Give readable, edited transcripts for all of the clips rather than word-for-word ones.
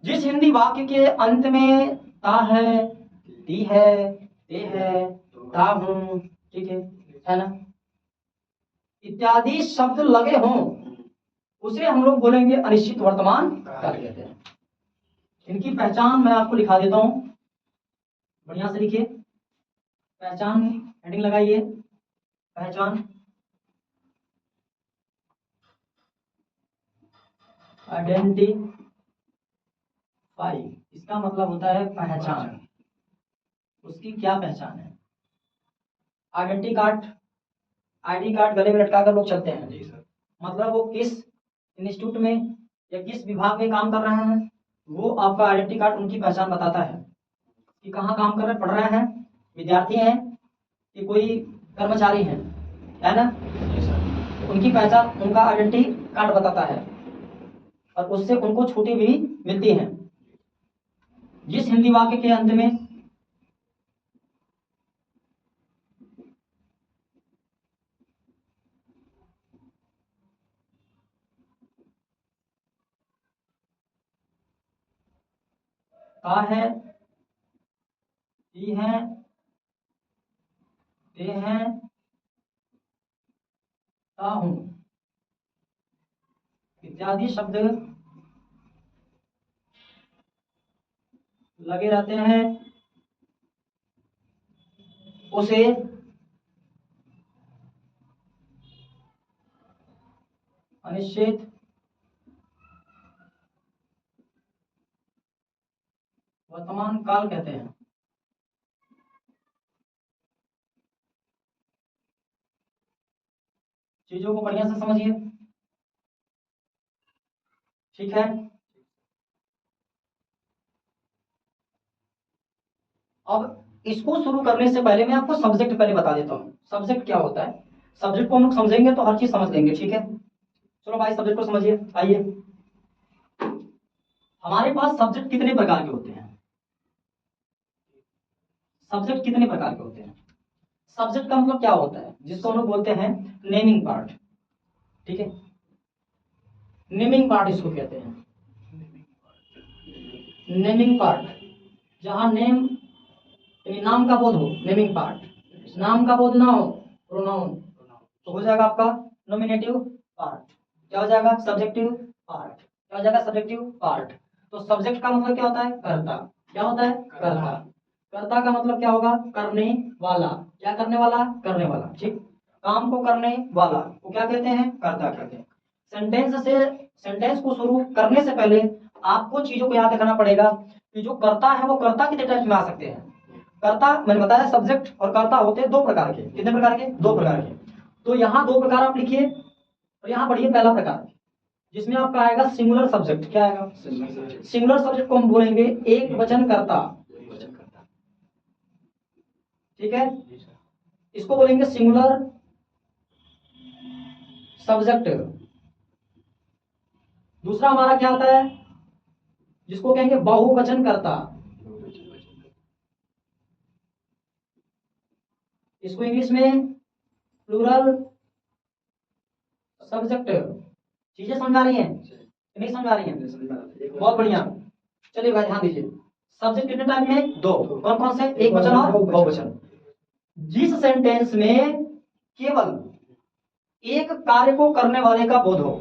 जिस हिंदी वाक्य के अंत में ता है, ती है, ते है, ता हूं, ठीक है ना, इत्यादि शब्द लगे हों उसे हम लोग बोलेंगे अनिश्चित वर्तमान काल कहते हैं। इनकी पहचान मैं आपको लिखा देता हूं, बढ़िया से लिखिए। पहचान हेडिंग लगाइए, पहचान, आइडेंटिफाई, इसका मतलब होता है पहचान। उसकी क्या पहचान है? आइडेंटिटी कार्ड, आईडी कार्ड गले में लटका कर लोग चलते हैं, मतलब वो किस इंस्टीट्यूट में या किस विभाग में काम कर रहे हैं, वो आपका आइडेंटिटी कार्ड उनकी पहचान बताता है कि कहाँ काम कर रहे, पढ़ रहे हैं, विद्यार्थी हैं कि कोई कर्मचारी हैं, है ना। उनकी पहचान उनका आइडेंटिटी कार्ड बताता है और उससे उनको छुट्टी भी मिलती है। जिस हिंदी वाक्य के अंत में का है, ती है, ते हैं, ता हूं इत्यादि शब्द लगे रहते हैं उसे अनिश्चित वर्तमान काल कहते हैं। चीजों को बढ़िया से समझिए, ठीक है। अब इसको शुरू करने से पहले मैं आपको सब्जेक्ट पहले बता देता हूँ, सब्जेक्ट क्या होता है। सब्जेक्ट को हम लोग समझेंगे तो हर चीज समझ लेंगे, ठीक है। चलो भाई सब्जेक्ट को समझिए। आइए, हमारे पास सब्जेक्ट कितने प्रकार के होते हैं? सब्जेक्ट कितने प्रकार के होते हैं? सब्जेक्ट का मतलब क्या होता है, जिसको हम लोग बोलते हैं नेमिंग पार्ट, ठीक है। नेमिंग पार्ट इसको कहते हैं, नेमिंग पार्ट। जहां नेम नाम का बोध हो, नेमिंग पार्ट। नाम का बोध ना हो, प्रोनाउन, तो हो जाएगा आपका नोमिनेटिव पार्ट। क्या हो जाएगा? Subjective part. क्या हो जाएगा? Subjective part. तो सब्जेक्ट का मतलब क्या होता है? कर्ता। क्या होता है? कर्ता। कर्ता का मतलब क्या होगा? करने वाला। क्या करने वाला? करने वाला, ठीक। काम को करने वाला को क्या कहते हैं? कर्ता कहते हैं। सेंटेंस को शुरू करने से पहले आपको चीजों को याद रखना पड़ेगा कि जो कर्ता है वो कर्ता कितने टाइप में आ सकते हैं। कर्ता मैंने बताया सब्जेक्ट और कर्ता होते हैं दो प्रकार के। कितने प्रकार के? दो प्रकार के। तो यहाँ दो प्रकार आप लिखिए और यहाँ पढ़िए पहला प्रकार, जिसमें आपका आएगा सिंगुलर सब्जेक्ट। क्या आएगा? सिंगुलर सब्जेक्ट को हम बोलेंगे एक वचन कर्ता, ठीक है। इसको बोलेंगे सिंगुलर सब्जेक्ट। दूसरा हमारा क्या आता है, जिसको कहेंगे बहुवचन कर्ता। इसको इंग्लिश में प्लूरल सब्जेक्ट। चीजें समझ आ रही हैं? नहीं समझ आ रही हैं? बहुत बढ़िया। चलिए भाई ध्यान दीजिए। सब्जेक्ट कितने टाइप में? दो। कौन कौन से? एक वचन और बहुवचन। जिस सेंटेंस में केवल एक कार्य को करने वाले का बोध हो,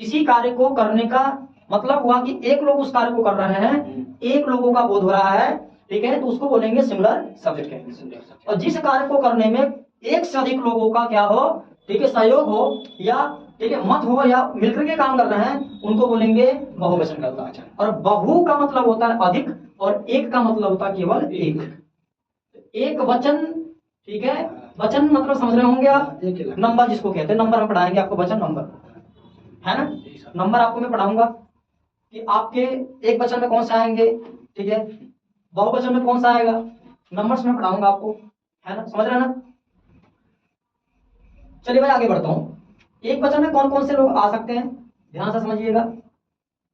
किसी कार्य को करने का मतलब हुआ कि एक लोग उस कार्य को कर रहे हैं, एक लोगों का बोध हो रहा है, ठीक है, तो उसको बोलेंगे सिंगुलर सब्जेक्ट कहेंगे। और जिस कार्य को करने में एक से अधिक लोगों का क्या हो, ठीक है, सहयोग हो या ठीक है मत हो या मिलकर के काम कर रहे हैं, उनको बोलेंगे बहुवचन कर्ता। और बहु का मतलब होता है अधिक और एक का मतलब होता है केवल एक। एक वचन, ठीक है, वचन मतलब समझ रहे होंगे आप, नंबर जिसको कहते हैं, नंबर हम पढ़ाएंगे आपको, वचन नंबर, है ना। नंबर आपको मैं पढ़ाऊंगा कि आपके एक वचन में कौन सा आएंगे, ठीक है, बहुवचन में कौन सा आएगा, नंबर्स में पढ़ाऊंगा आपको, है ना, समझ रहे हैं ना। चलिए भाई आगे बढ़ता हूं। एक वचन में कौन कौन से लोग आ सकते हैं, ध्यान से समझिएगा,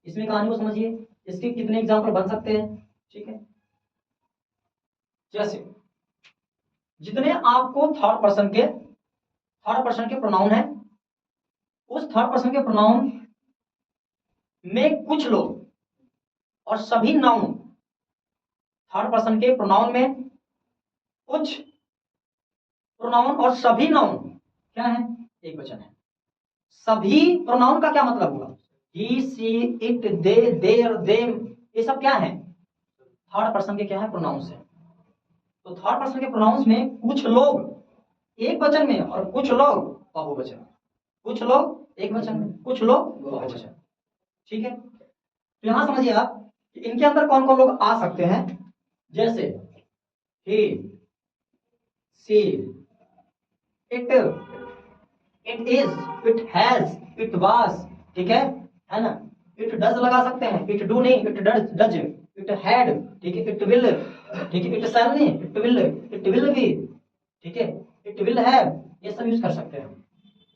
इसमें कहानी को समझिए, इसके कितने एग्जाम्पल बन सकते हैं, ठीक है। जैसे जितने आपको थर्ड पर्सन के प्रोनाउन है, उस थर्ड पर्सन के प्रोनाउन में कुछ लोग और सभी नाउन, थर्ड पर्सन के प्रोनाउन में कुछ प्रोनाउन और सभी नाउन क्या है, एक वचन है। सभी प्रोनाउन का क्या मतलब हुआ, ही, see, it, they, there, them, ये सब क्या है, थर्ड पर्सन के क्या है, प्रोनाउंस है। तो थर्ड पर्सन के प्रोनाउंस में कुछ लोग एक वचन में और कुछ लोग बहुवचन, कुछ लोग एक वचन में, कुछ लोग बहुवचन। ठीक है, तो यहां समझिए आप कि इनके अंदर कौन कौन लोग आ सकते हैं, जैसे ही, see, it, it is, it has, it was, ठीक है ना। इट डज लगा सकते हैं, इट डू नहीं, इट डज, इट हैड, ठीक है, इट विल, ठीक है, इट शैल नहीं, इट विल बी, ठीक है, इट विल हैव, ये सब यूज कर सकते हैं,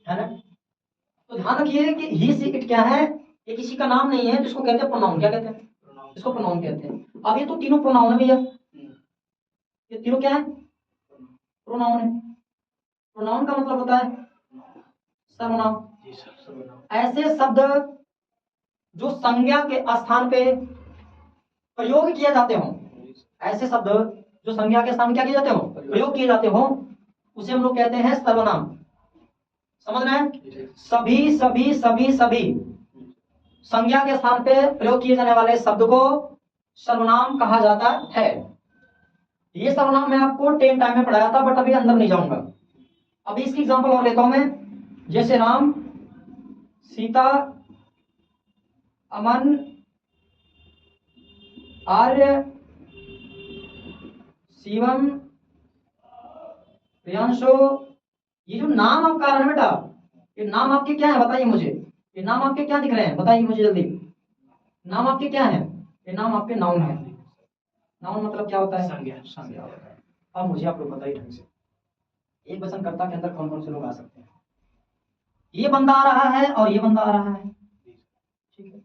है ना। तो ध्यान रखिए कि ही, सी, इट क्या है, ये किसी का नाम नहीं है, जिसको कहते हैं प्रोनाउन, क्या कहते हैं, इसको प्रोनाउन कहते हैं। अब ये तो तीनों प्रोनाउन है भैया, ये तीनों क्या है, प्रोनाउन है। प्रोनाउन का मतलब होता है सर्वनाम। ऐसे शब्द जो संज्ञा के स्थान पे प्रयोग किए जाते हो, ऐसे शब्द जो संज्ञा के स्थान क्या किए जाते हो, प्रयोग किए जाते हो, उसे हम लोग कहते हैं सर्वनाम। समझ रहे हैं, सभी सभी सभी सभी संज्ञा के स्थान पे प्रयोग किए जाने वाले शब्द को सर्वनाम कहा जाता है। ये सर्वनाम मैं आपको 10 टाइम में पढ़ाया था, बट अभी अंदर नहीं जाऊंगा। अभी इसकी एग्जांपल और लेता हूं मैं, जैसे राम, सीता, अमन, आर्य, शिवम, प्रियांशु। ये जो नाम आपका आ रहा है बेटा, ये नाम आपके क्या है बताइए मुझे, ये नाम आपके क्या दिख रहे हैं बताइए मुझे जल्दी, नाम आपके क्या है, ये नाम आपके नाउन है। नाउन मतलब क्या होता है, संज्ञा होता है। अब मुझे आप लोग बताइए ढंग से, एक वचनकर्ता के अंदर कौन कौन से लोग आ सकते हैं। ये बंदा आ रहा है और ये बंदा आ रहा है, ठीक है।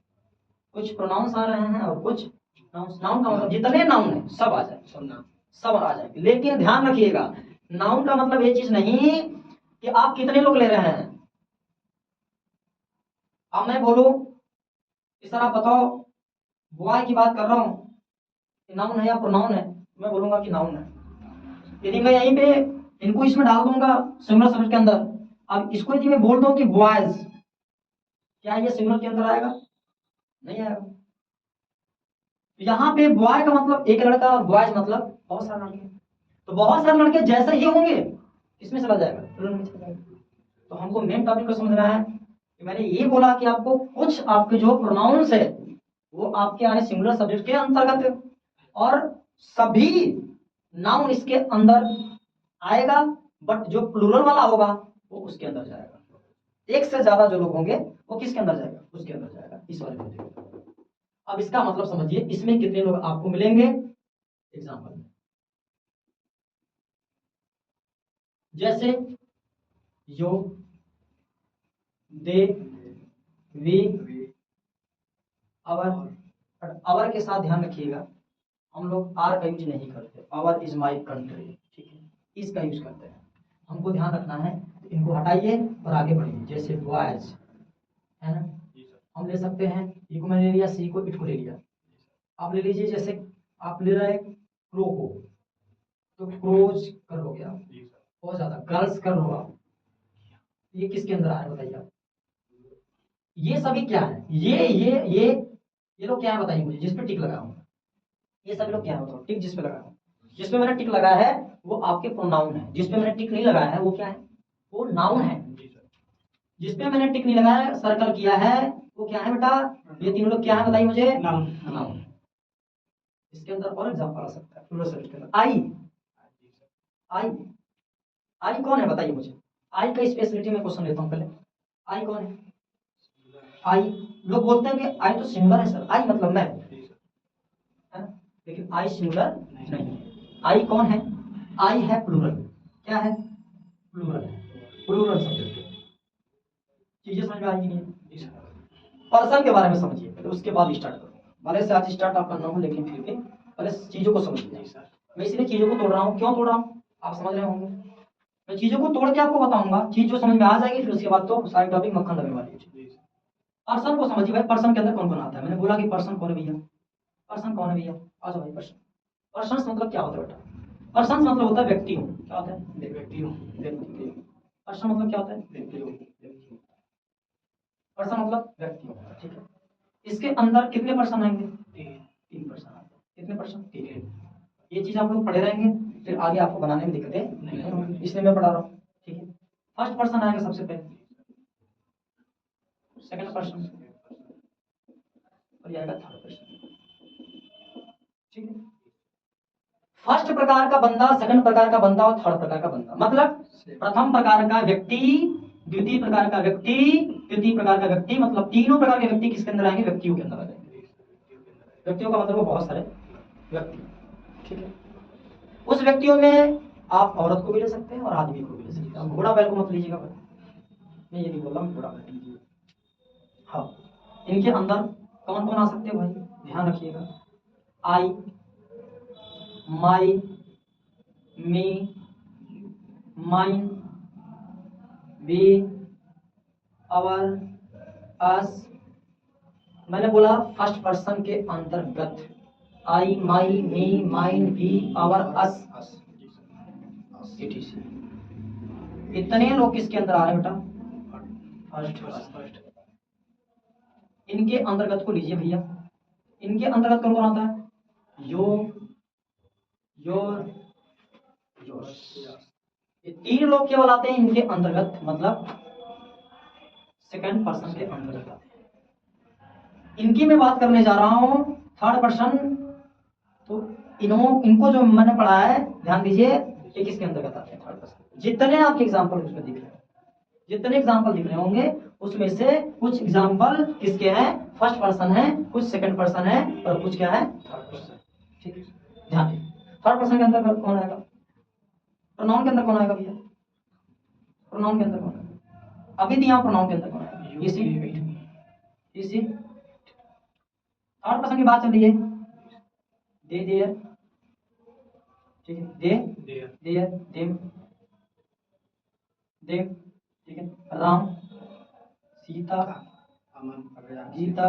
कुछ प्रोनाउंस आ रहे हैं और कुछ नाउन। नाउन का मतलब जितने नाउन है सब आ जाए, सब आ जाए। लेकिन ध्यान रखिएगा, नाउन का मतलब ये चीज नहीं कि आप कितने लोग ले रहे हैं। अब मैं बोलूं कि सर आप बताओ, बॉय की बात कर रहा हूं, नाउन है या प्रोनाउन है, मैं बोलूंगा कि नाउन है। यदि मैं यहीं पे इनको इसमें डाल दूंगा सिंगुलर सब्जेक्ट के अंदर, अब इसको यदि मैं बोल दूं कि बॉयज, क्या ये सिंगुलर के अंदर आएगा, नहीं आएगा। यहाँ पे बॉय का मतलब एक लड़का और बॉयज मतलब बहुत सारे लड़के, तो बहुत सारे लड़के जैसे ही होंगे इसमें चला जाएगा, तो हमको मेन टॉपिक को समझना है कि मैंने ये बोला कि आपको कुछ आपके जो प्रोनाउंस है वो आपके आने सिंगुलर सब्जेक्ट के अंतर्गत, और सभी नाउन इसके अंदर आएगा, बट जो प्लूरल वाला होगा वो उसके अंदर जाएगा। एक से ज्यादा जो लोग होंगे वो किसके अंदर जाएगा, उसके अंदर जाएगा, इस वाले में। अब इसका मतलब समझिए, इसमें कितने लोग आपको मिलेंगे एग्जाम्पल में, जैसे यो, दे, वी, अवर। अवर के साथ ध्यान रखिएगा, हम लोग आर का यूज नहीं करते, अवर इज माई कंट्री, ठीक है, इसका यूज करते हैं। हमको ध्यान रखना है, इनको हटाइए और आगे बढ़िए। जैसे बॉयज है ना, हम ले सकते हैं, ई को मैंने ले लिया, सी को, इट को ले लिया। आप ले लीजिए, जैसे आप ले रहे हैं क्रो को, तो क्रोज कर लो, क्या बहुत ज्यादा, गर्ल्स कर लो आप। ये किसके अंदर आ रहा है बताइए आप, ये सभी क्या है, ये लोग क्या है बताइए मुझे, जिस पे टिक लगा हूं, ये सभी लोग क्या है बताओ, टिक जिस पे लगा हूं, जिस पे मैंने टिक लगाया है वो आपके प्रोनाउन है, जिस पे मैंने टिक नहीं लगाया है वो क्या है, वो नाउन है। जिस पे मैंने टिक नहीं लगाया, सर्कल किया है, वो क्या है बेटा, ये तीनों लोग क्या है बताइए मुझे, नाउन। इसके अंदर और एग्जांपल आ सकता है प्लूरल सब्जेक्ट के अंदर, आई, आई, आई कौन है बताइए मुझे, आई का स्पेशलिटी में क्वेश्चन लेता हूं पहले, आई कौन है, आई, लोग बोलते हैं कि आई तो सिंगुलर है सर, आई मतलब मैं, है? लेकिन आई सिंगुलर नहीं है। आई कौन है, आई है प्लूरल, क्या है, प्लूरल है, प्लूरल सब्जेक्ट। चीजें समझ में आएगी नहीं, पर्सन के बारे में समझिए पहले, उसके बाद स्टार्ट करो। भले से आज स्टार्ट आप करना हो, लेकिन फिर भी पहले चीजों को समझिए। मैं इसलिए चीजों को तोड़ रहा हूँ, क्यों तोड़ रहा हूँ आप समझ रहे होंगे। मैं चीजों को तोड़ के आपको बताऊंगा, चीज जो समझ में आ जाएगी, फिर उसके बाद तो सारी टॉपिक मक्खन लगने वाली है। पर्सन को समझिए भाई, पर्सन के अंदर कौन कौन आता है। मैंने बोला कि पर्सन कौन है भैया, पर्सन कौन है भैया? आ जाओ भाई। पर्सन, पर्सन मतलब क्या होता है बेटा? पर्सन मतलब होता है व्यक्ति हो। क्या होता है? व्यक्ति हो। व्यक्ति। पर्सन मतलब क्या होता है? व्यक्ति हो। पर्सन मतलब व्यक्ति हो, ठीक है। इसके अंदर कितने पर्सन आएंगे? तीन पर्सन आएंगे। कितने पर्सन? तीन। ये चीज आप लोग पढ़े रहेंगे, फिर आगे आपको बनाने में दिक्कतें नहीं होंगी, इसलिए मैं पढ़ा रहा हूँ, ठीक है। फर्स्ट पर्सन आएगा सबसे पहले, सेकंड पर्सन, और ये आएगा थर्ड पर्सन, ठीक है। फर्स्ट प्रकार का बंदा, सेकंड प्रकार का बंदा और थर्ड प्रकार का बंदा, मतलब प्रथम प्रकार का व्यक्ति, द्वितीय प्रकार का व्यक्ति, तृतीय प्रकार का व्यक्ति, मतलब तीनों प्रकार के व्यक्ति किसके अंदर आएंगे? व्यक्तियों के अंदर आ जाएंगे। व्यक्तियों का मतलब वो बहुत सारे व्यक्ति, ठीक है। उस व्यक्तियों में आप औरत को भी ले सकते हैं और आदमी को भी ले सकते हैं। घोड़ा बैल को मत लीजिएगा, मैं ये नहीं बोल रहा हूँ घोड़ा बैल लीजिए। हाँ, इनके अंदर कौन कौन आ सकते हैं भाई? ध्यान रखिएगा। I, my, me, mine, we, our, us. मैंने बोला फर्स्ट पर्सन के अंतर्गत I, my, me, mine, we, our, us, etc। इतने लोग किसके अंदर आ रहे हैं बेटा? फर्स्ट। इनके अंतर्गत को लीजिए भैया। इनके अंतर्गत कौन कौन आता है? यो, योर, योर्स। ये तीन लोग केवल आते हैं इनके अंतर्गत, मतलब सेकंड पर्सन के अंतर्गत आते हैं। इनकी मैं बात करने जा रहा हूं थर्ड पर्सन। तो इनको जो मैंने पढ़ा है, ध्यान दीजिए, ये किसके अंतर्गत आते हैं? Third person. जितने आपके एग्जाम्पल उसमें दिख रहे हैं, जितने एग्जाम्पल दिख रहे होंगे उसमें से कुछ एग्जाम्पल किसके हैं? फर्स्ट पर्सन है, कुछ सेकंड पर्सन है, और कुछ क्या है? थर्ड पर्सन, ठीक है। ध्यान दीजिए, थर्ड पर्सन के अंदर कौन आएगा? प्रोनाउन के अंदर कौन आएगा भैया? प्रोनाउन के अंदर कौन आएगा? अभी दिया प्रोनाउन के अंदर कौन आएगा? इसी थर्ड पर्सन की बात चल रही है। दे, देयर, ठीक है। दे, देयर, देम, देव, ठीक है। Ram, Sita, Geeta,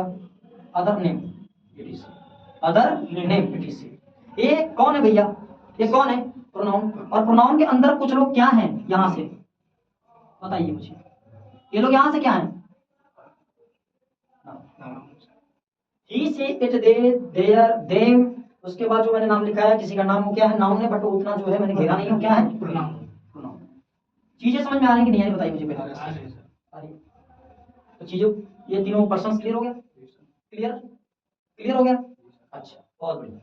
other name, other name, etc। ये कौन है भैया? ये कौन है? प्रोनाउन। और प्रोनाउन के अंदर कुछ लोग क्या हैं? यहां से बताइए मुझे, ये लोग यहां से क्या हैं? ही, see, it, they, there, them. उसके बाद जो मैंने नाम लिखा है, किसी का नाम हो क्या है? नाउन है, बट उतना जो है मैंने घेरा नहीं हो, क्या है? प्रोनाउन। चीजें समझ में आ रही कि नहीं आ रही बताइए मुझे पहले। तो चीजों, ये तीनों पर्सन क्लियर हो गया? क्लियर हो गया? अच्छा, बहुत बढ़िया।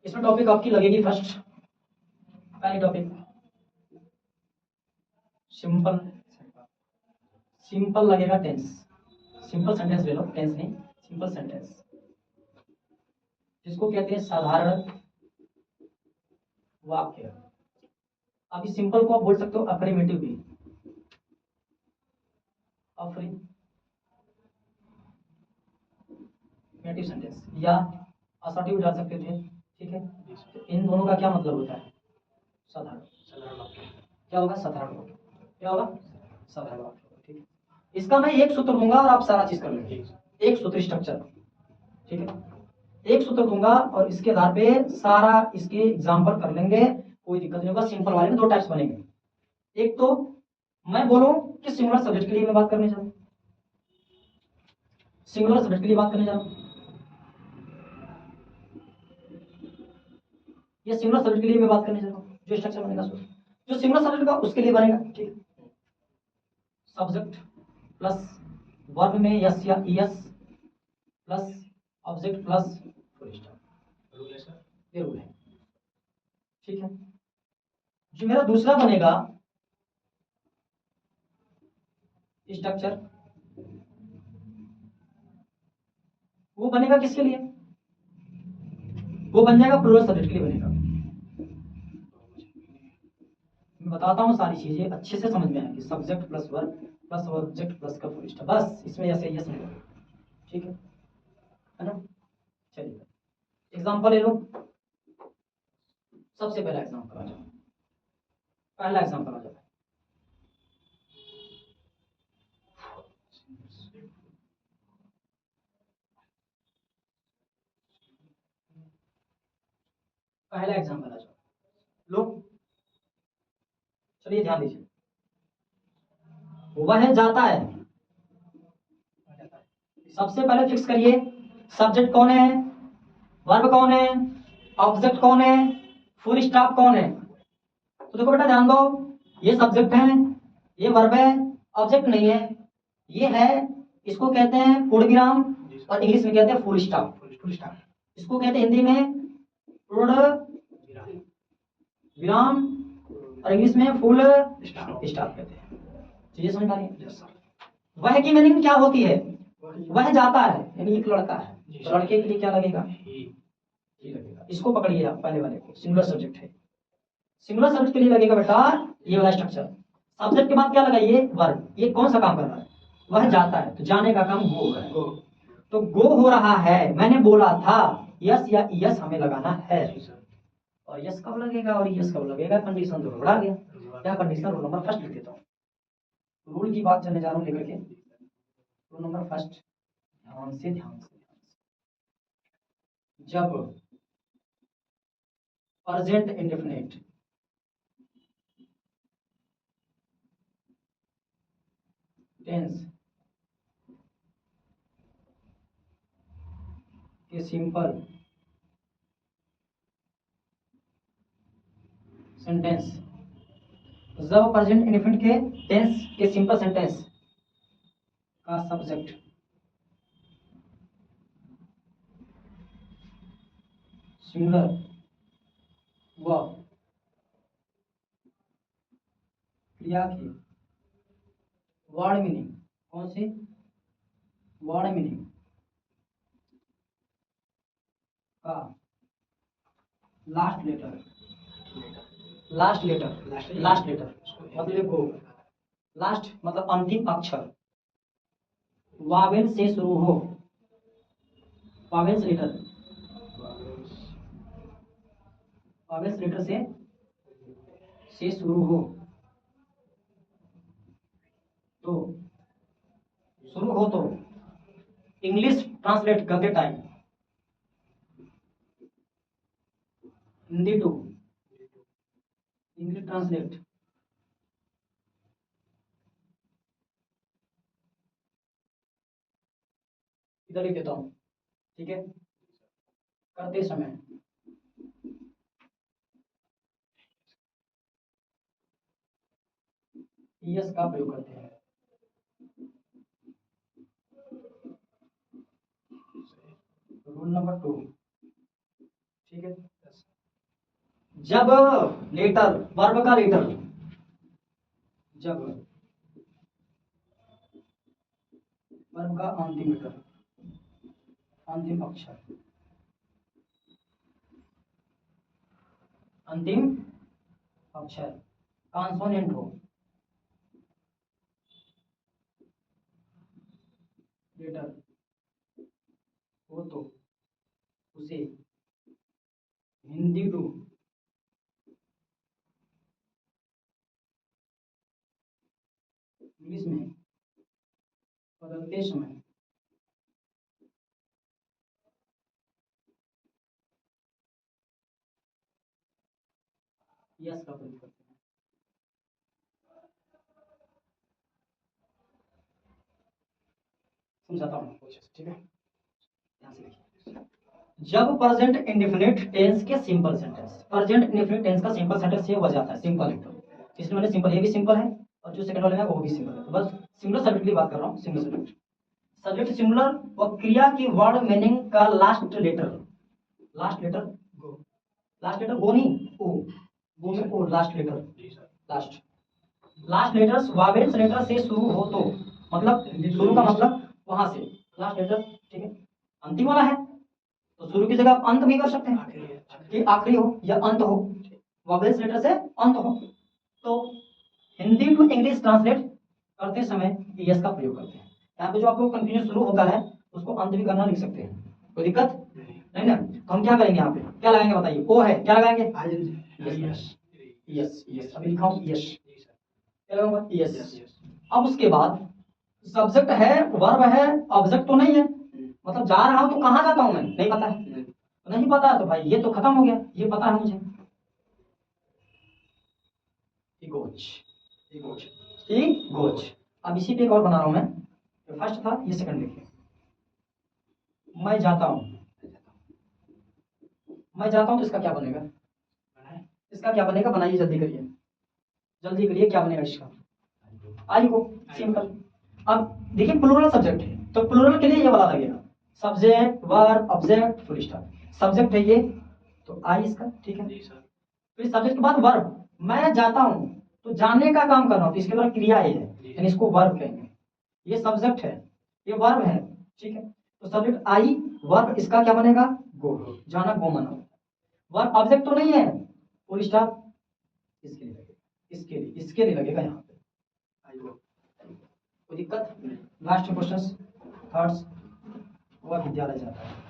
इसमें टॉपिक आपकी लगेगी फर्स्ट, पहली टॉपिक सिंपल। सिंपल लगेगा टेंस। सिंपल सेंटेंस ले लो, टेंस नहीं, सिंपल सेंटेंस, जिसको कहते हैं साधारण वाक्य। अभी सिंपल को आप बोल सकते हो अफर्मेटिव भी, अफर्मेटिव सेंटेंस, या असर्टिव डाल सकते थे, ठीक है। तो इन दोनों का क्या मतलब होता है? साधारण वाक्य। क्या होगा? साधारण वाक्य। क्या होगा? साधारण वाक्य, ठीक है। इसका मैं एक सूत्र दूंगा और आप सारा चीज कर लेंगे, एक सूत्र स्ट्रक्चर, ठीक है। एक सूत्र दूंगा और इसके आधार पे सारा इसके एग्जाम्पल कर लेंगे, कोई दिक्कत नहीं होगा। सिंपल वाले में दो टाइप्स बनेंगे। एक तो मैं बोलूं कि सिंगुलर सब्जेक्ट के लिए मैं बात करने जा रहा हूं, सिंगुलर सब्जेक्ट के लिए बात करने जा रहा हूं, ये सिंगुलर सब्जेक्ट के लिए मैं बात करने जा रहा हूं। जो स्ट्रक्चर बनेगा जो सिंगुलर सब्जेक्ट का उसके लिए बनेगा, ठीक। सब्जेक्ट प्लस वर्ब में यस या es plus object plus full stop, ये रूल है, ठीक है। जो मेरा दूसरा बनेगा स्ट्रक्चर, वो बनेगा किसके लिए? वो बन जाएगा प्लूरल सब्जेक्ट के लिए बनेगा। मैं बताता हूँ, सारी चीजें अच्छे से समझ में आएंगी। Subject plus verb plus object plus का फुल स्टॉप, बस इसमें यस यस नहीं, ठीक है ना। चलिए एग्जांपल ले लो। सबसे पहला एग्जांपल आ जाओ, पहला एग्जांपल आ जाओ। पहला एग्जाम्पल आ जाओ लो, चलिए ध्यान दीजिए। वह जाता है, सबसे पहले फिक्स करिए सब्जेक्ट कौन है, वर्ब कौन है, ऑब्जेक्ट कौन है, फुल स्टॉप कौन है। तो देखो बेटा ध्यान दो, ये सब्जेक्ट है, ये वर्ब है, ऑब्जेक्ट नहीं है, ये है, इसको कहते हैं पूर्ण विराम और इंग्लिश में कहते हैं फुल स्टॉप। इसको कहते हैं हिंदी में पूर्ण विराम और इंग्लिश में फुल स्टॉप कहते हैं। चीजें समझ आ रही है। वह की मीनिंग क्या होती है, वह जाता है यानी एक लड़का है, तो लड़के के लिए क्या लगेगा, ही लगेगा। इसको पकड़िए आप, पहले वाले को, सिंगुलर सब्जेक्ट है, सिंगुलर सब्जेक्ट के लिए लगेगा बेटा ये वाला स्ट्रक्चर। सब्जेक्ट के बाद क्या लगाइए, वर्ब। ये कौन सा काम कर रहा है, वह जाता है, तो जाने का काम गो है, तो गो हो रहा है, मैंने बोला था यस या यस हमें लगाना है। और यस कब लगेगा और यस कब लगेगा, कंडीशन तो बढ़ा गया। क्या कंडीशन, रोल नंबर फर्स्ट लिख देता हूँ, रूल की बात चलने जा रहा हूँ लेकर के। रोल नंबर फर्स्ट, ध्यान से ध्यान से, जब प्रेजेंट इंडेफिनिट टेंस के सिंपल सेंटेंस, जब प्रेजेंट इंडेफिनिट के टेंस के सिंपल सेंटेंस का सब्जेक्ट सिंगुलर व क्रिया की वर्ड मीनिंग, कौन सी वर्ड मीनिंग का लास्ट लेटर, लास्ट लेटर मतलब को, लास्ट मतलब अंतिम अक्षर वावेल से शुरू हो, वावेल्स लेटर, वावेल्स लेटर से शुरू हो, तो शुरू हो तो इंग्लिश ट्रांसलेट करते time Hindi to English translate इधर लिख देता हूं, ठीक है। करते समय यस का प्रयोग करते हैं। रूल नंबर 2, ठीक है। जब लेटर, वर्ब का लेटर, जब वर्ब का अंतिम लेटर, अंतिम अक्षर, अंतिम अक्षर कॉन्सोनेंट हो, लेटर हो तो उसे हिंदी टू इंग्लिश में बदलते समय यस का प्रयोग करते हैं। समझाता हूँ आपको, ठीक है, ध्यान से देखिए। जब प्रेजेंट इंडेफिनिट टेंस के simple sentence, present indefinite tense का सिंपल सेंटेंस ये हो जाता है, सिंपल एकदम, इसलिए मैंने सिंपल, ये भी सिंपल है और जो सेकंड वाले में वो भी सिंपल है। तो बस सिंगुलर सब्जेक्ट की बात कर रहा हूँ, सिंगुलर सब्जेक्ट, सब्जेक्ट सिंगुलर और क्रिया की वर्ड मीनिंग का last letter, last letter go, last letter go नहीं ओ, गो में O, last letter, last, last letters vowels letter से शुरू हो तो, मतलब शुरू का मतलब वहां से, लास्ट लेटर, ठीक है। अंतिम वाला है तो शुरू की जगह आप अंत भी कर सकते हैं कि आखिरी हो या अंत हो, वावेल्स लेटर से अंत हो, तो हिंदी टू इंग्लिश ट्रांसलेट करते समय यस का प्रयोग करते हैं। यहाँ पे जो आपको कंटिन्यू शुरू होता है उसको अंत भी करना लिख सकते हैं, कोई दिक्कत नहीं ना। तो हम क्या करेंगे, यहाँ पे क्या लगाएंगे बताइए, ओ है, क्या लगाएंगे, यस, यस यस, अभी लिखा हूँ यस, क्या लगाऊंगा, यस। अब उसके बाद सब्जेक्ट है, वर्ब है, ऑब्जेक्ट तो नहीं है, मतलब जा रहा हूं तो कहाँ जाता हूं मैं, नहीं पता है, तो नहीं नहीं पता है तो भाई ये तो खत्म हो गया, ये पता है मुझे। इगोज, इगोज, इगोज। अब इसी पे एक और बना रहा हूं मैं, जो फर्स्ट था ये सेकंड देखिए। मैं जाता हूं, मैं जाता हूं तो इसका क्या बनेगा, इसका क्या बनेगा, बनाइए जल्दी करिए, जल्दी करिए, क्या बनेगा इसका, आई को, सिंपल। अब देखिए प्लूरल सब्जेक्ट है तो प्लूरल के लिए ये वाला लगेगा, subject verb object full stop. Subject है ये तो आई इसका, ठीक है। फिर सब्जेक्ट के बाद वर्ब, मैं जाता हूं तो जाने का काम कर रहा हूं तो इसके द्वारा क्रिया ये है, यानी इसको वर्ब कहेंगे। ये सब्जेक्ट है, ये वर्ब है, ठीक है। तो सब्जेक्ट आई, वर्ब इसका क्या बनेगा, गो, जाना गो माना। वर्ब ऑब्जेक्ट तो नहीं है, फुल स्टॉप इसके लिए लगेगा, इसके लिए लगेगा यहाँ पे, आई गो। कोई दिक्कत? लास्ट क्वेश्चन, थर्ड्स, वह विद्यालय जाता है।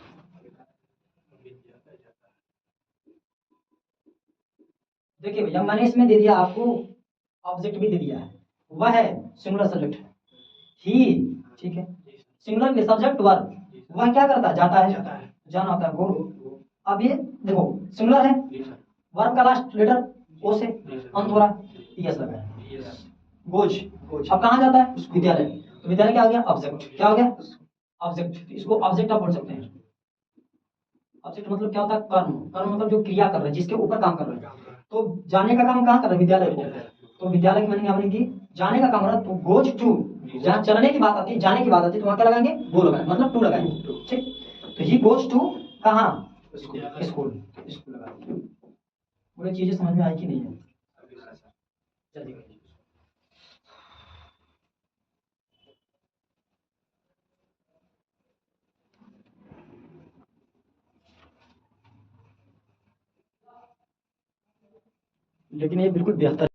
देखिए भैया मैंने इसमें दे दिया आपको, ऑब्जेक्ट भी दे दिया है, वह है सिंगुलर सब्जेक्ट ही, ठीक है। सिंगुलर में सब्जेक्ट वर्ब, वह क्या करता है, जाता है, जाना होता है, गो। अब ये देखो सिंगुलर है, वर्ब का लास्ट लेटर ओ से अंत हो रहा है, यस लगा है, गोज। अब कहाँ जाता है, विद्यालय। तो विद्यालय क्या हो गया, ऑब्जेक्ट, क्या हो गया, ऑब्जेक्ट। इसको ऑब्जेक्ट आप बोल सकते हैं। ऑब्जेक्ट मतलब क्या होता है, कर्म, कर्म मतलब जो क्रिया कर रहे हैं, जिसके ऊपर काम कर रहे हैं। तो जाने का काम कहाँ कर रहे हैं, विद्यालय को। तो विद्यालय की मैंने क्या बनेगी, जाने का काम हो रहा है तो गोज टू, जहाँ चलने की बात आती है, जाने की बात आती है तो वहाँ क्या लगाएंगे, गो लगाएंगे, मतलब टू लगाएंगे, ठीक। तो ही गोज टू कहाँ, स्कूल, स्कूल लगाएंगे। पूरी चीजें समझ में आई कि नहीं है, जल्दी करिए। लेकिन ये बिल्कुल बेहतर